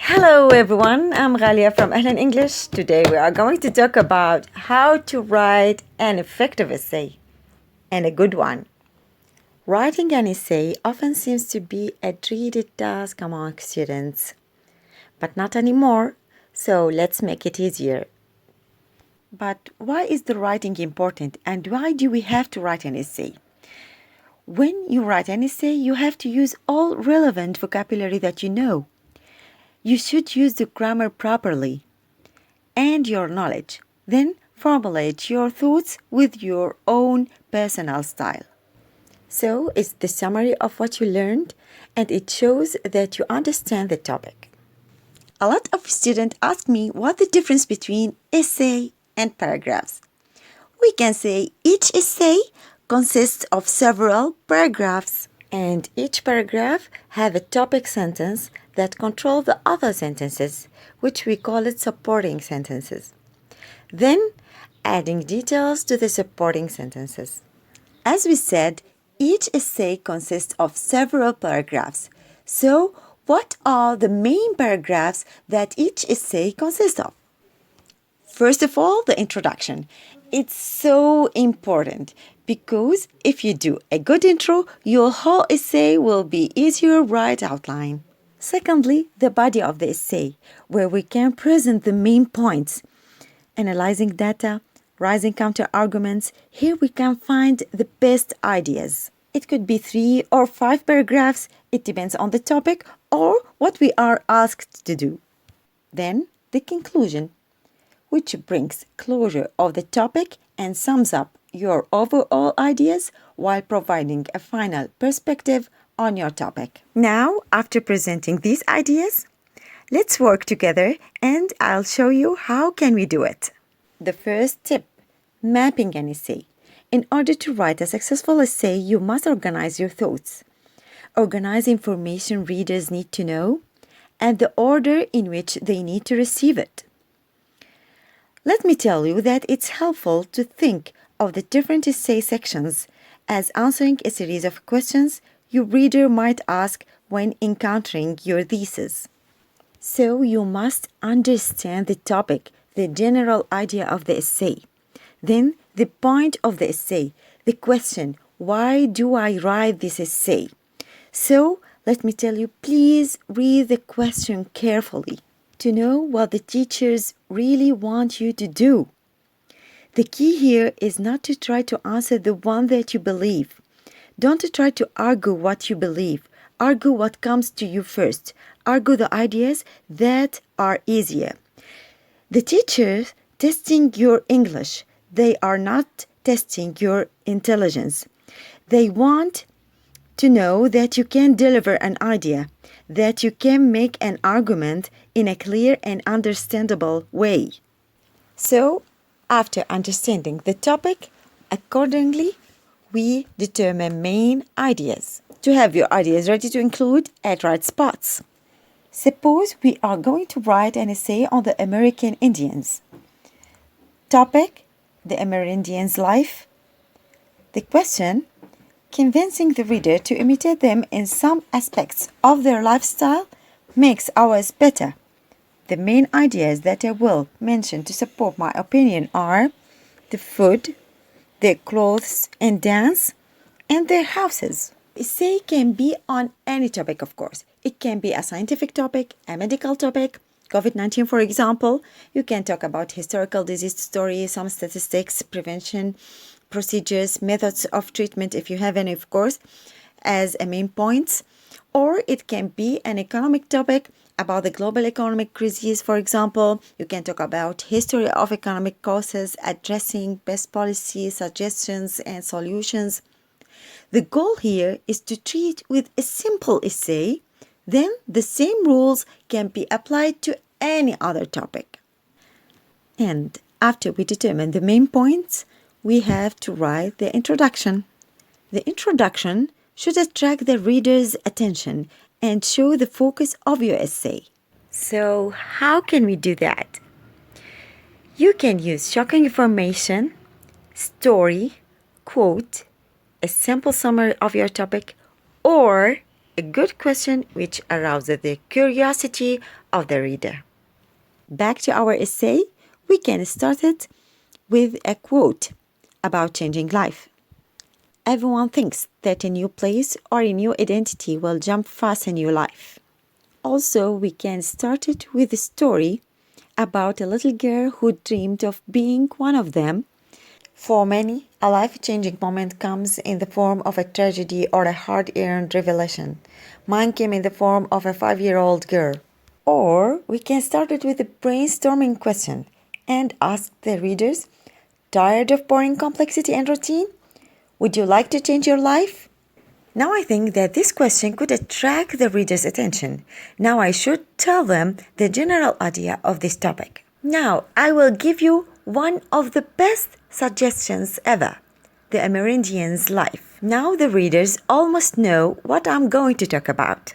Hello everyone, I'm Ghalia from Ahlan English. Today we are going to talk about how to write an effective essay, and a good one. Writing an essay often seems to be a dreaded task among students, but not anymore, so let's make it easier. But why is the writing important, and why do we have to write an essay? When you write an essay, you have to use all relevant vocabulary that you know. You should use the grammar properly and your knowledge. Then formulate your thoughts with your own personal style. So it's the summary of what you learned, and it shows that you understand the topic. A lot of students ask me what the difference between essay and paragraphs. We can say each essay consists of several paragraphs, and each paragraph have a topic sentence that control the other sentences, which we call it supporting sentences. Then adding details to the supporting sentences. As we said, each essay consists of several paragraphs. So, what are the main paragraphs that each essay consists of? First of all, the introduction. It's so important because if you do a good intro, your whole essay will be easier right outline. Secondly, the body of the essay, where we can present the main points. Analyzing data, raising counter-arguments, here we can find the best ideas. It could be 3 or 5 paragraphs, it depends on the topic or what we are asked to do. Then, the conclusion, which brings closure of the topic and sums up your overall ideas while providing a final perspective on your topic. Now, after presenting these ideas, let's work together and I'll show you how can we do it. The first tip, mapping an essay. In order to write a successful essay, you must organize your thoughts. Organize information readers need to know and the order in which they need to receive it. Let me tell you that it's helpful to think of the different essay sections as answering a series of questions your reader might ask when encountering your thesis. So you must understand the topic, the general idea of the essay. Then the point of the essay, the question, why do I write this essay? So let me tell you, please read the question carefully to know what the teachers really want you to do. The key here is not to try to answer the one that you believe. Don't try to argue what you believe. Argue what comes to you first. Argue the ideas that are easier. The teachers testing your English, they are not testing your intelligence. They want to know that you can deliver an idea, that you can make an argument in a clear and understandable way. So, after understanding the topic, accordingly, we determine main ideas. To have your ideas ready to include at right spots. Suppose we are going to write an essay on the American Indians. Topic, the Amerindians' life. The question, convincing the reader to imitate them in some aspects of their lifestyle makes ours better. The main ideas that I will mention to support my opinion are the food, their clothes and dance, and their houses. Essay can be on any topic, of course. It can be a scientific topic, a medical topic, COVID-19, for example. You can talk about historical disease stories, some statistics, prevention, procedures, methods of treatment, if you have any, of course, as a main points. Or it can be an economic topic about the global economic crisis, for example. You can talk about history of economic causes, addressing best policy suggestions and solutions. The goal here is to treat with a simple essay, then the same rules can be applied to any other topic. And after we determine the main points, we have to write the introduction. The introduction should attract the reader's attention and show the focus of your essay. So, how can we do that? You can use shocking information, story, quote, a simple summary of your topic, or a good question which arouses the curiosity of the reader. Back to our essay, we can start it with a quote about changing life. Everyone thinks that a new place or a new identity will jump fast a new life. Also, we can start it with a story about a little girl who dreamed of being one of them. For many, a life-changing moment comes in the form of a tragedy or a hard-earned revelation. Mine came in the form of a 5-year-old girl. Or we can start it with a brainstorming question and ask the readers, tired of boring complexity and routine? Would you like to change your life? Now I think that this question could attract the reader's attention. Now I should tell them the general idea of this topic. Now I will give you one of the best suggestions ever, the amerindian's life. Now the readers almost know what I'm going to talk about.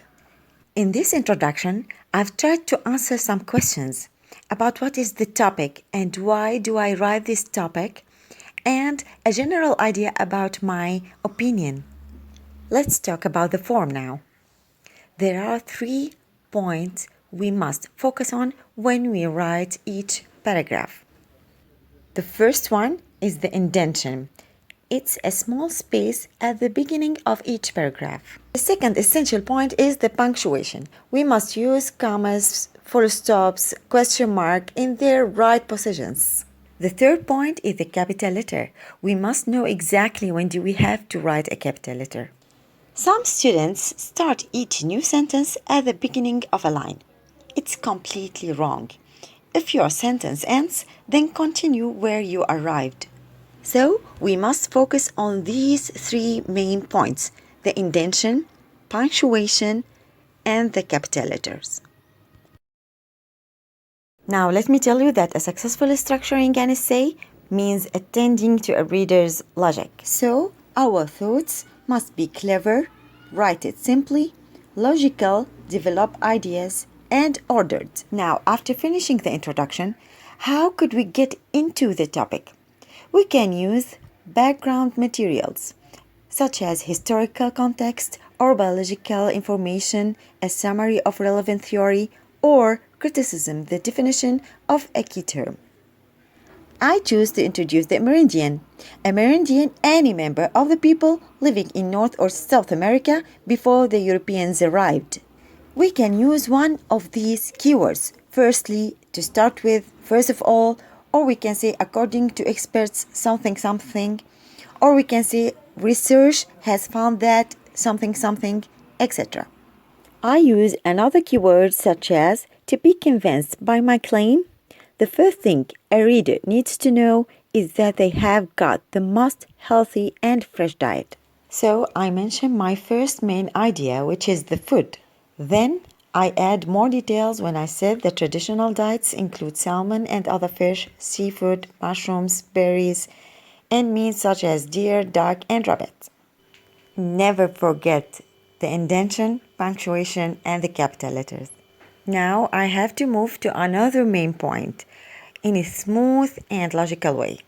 In this introduction, I've tried to answer some questions about what is the topic and why do I write this topic, and a general idea about my opinion. Let's talk about the form now. There are 3 points we must focus on when we write each paragraph. The first one is the indentation. It's a small space at the beginning of each paragraph. The second essential point is the punctuation. We must use commas, full stops, question mark in their right positions. The third point is the capital letter. We must know exactly when do we have to write a capital letter. Some students start each new sentence at the beginning of a line. It's completely wrong. If your sentence ends, then continue where you arrived. So, we must focus on these 3 main points: the indentation, punctuation, and the capital letters. Now, let me tell you that a successful structuring an essay means attending to a reader's logic. So, our thoughts must be clever, write it simply, logical, develop ideas, and ordered. Now, after finishing the introduction, how could we get into the topic? We can use background materials, such as historical context or biological information, a summary of relevant theory, or criticism, the definition of a key term. I choose to introduce the amerindian. Amerindian, any member of the people living in North or South America before the Europeans arrived. We can use one of these keywords. Firstly, to start with, first of all, or we can say according to experts something something, or we can say research has found that something something, etc. I use another keyword such as to be convinced by my claim. The first thing a reader needs to know is that they have got the most healthy and fresh diet. So I mention my first main idea, which is the food. Then I add more details when I said the traditional diets include salmon and other fish, seafood, mushrooms, berries, and meat such as deer, duck, and rabbit. Never forget the indentation, punctuation, and the capital letters. Now I have to move to another main point in a smooth and logical way.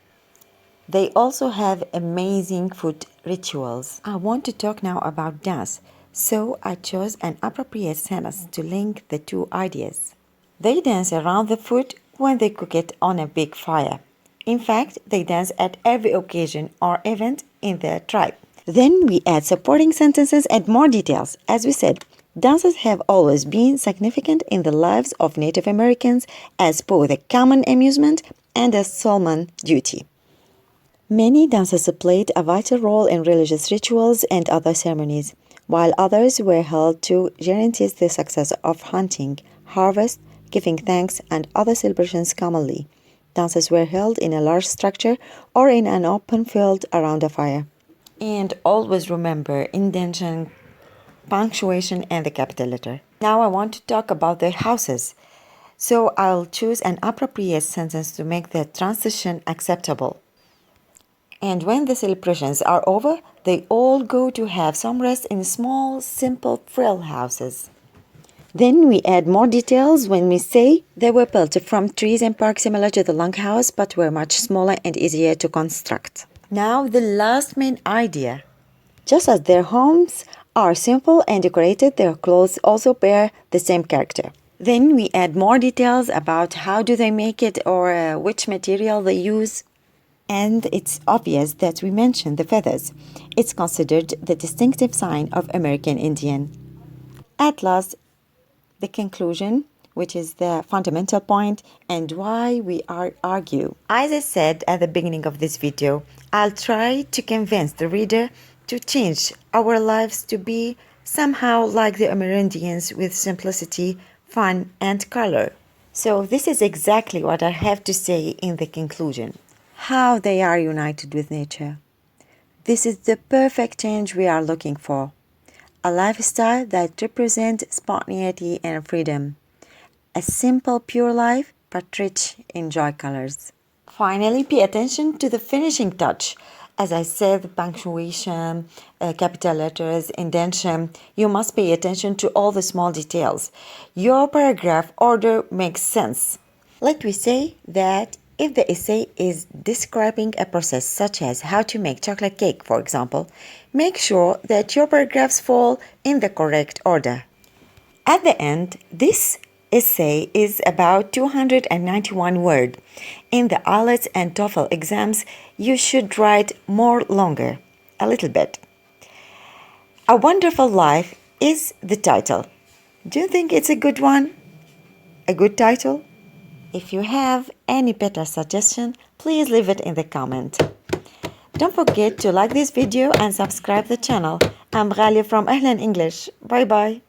They also have amazing food rituals. I want to talk now about dance, so I chose an appropriate sentence to link the 2 ideas. They dance around the food when they cook it on a big fire. In fact, they dance at every occasion or event in their tribe. Then we add supporting sentences and more details. As we said, dances have always been significant in the lives of Native Americans as both a common amusement and a solemn duty. Many dances played a vital role in religious rituals and other ceremonies, while others were held to guarantee the success of hunting, harvest, giving thanks, and other celebrations commonly. Dances were held in a large structure or in an open field around a fire. And always remember indentation, punctuation, and the capital letter. Now I want to talk about their houses. So I'll choose an appropriate sentence to make the transition acceptable. And when the celebrations are over, they all go to have some rest in small, simple, frail houses. Then we add more details when we say they were built from trees and bark similar to the longhouse, but were much smaller and easier to construct. Now the last main idea. Just as their homes are simple and decorated. Their clothes also bear the same character. Then we add more details about how do they make it or which material they use. And it's obvious that we mention the feathers. It's considered the distinctive sign of American Indian. At last, the conclusion, which is the fundamental point and why we argue. As I said at the beginning of this video, I'll try to convince the reader to change our lives to be somehow like the Amerindians with simplicity, fun, and color. So this is exactly what I have to say in the conclusion. How they are united with nature. This is the perfect change we are looking for. A lifestyle that represents spontaneity and freedom. A simple, pure life, but rich in joy colors. Finally, pay attention to the finishing touch. As I said, the punctuation, capital letters, indentation, you must pay attention to all the small details. Your paragraph order makes sense. Let me say that if the essay is describing a process such as how to make chocolate cake, for example, make sure that your paragraphs fall in the correct order. At the end, this essay is about 291 words. In the IELTS and TOEFL exams, you should write more longer, a little bit. A Wonderful Life is the title. Do you think it's a good one? A good title? If you have any better suggestion, please leave it in the comment. Don't forget to like this video and subscribe the channel. I'm Ghalia from Ahlan English. Bye bye.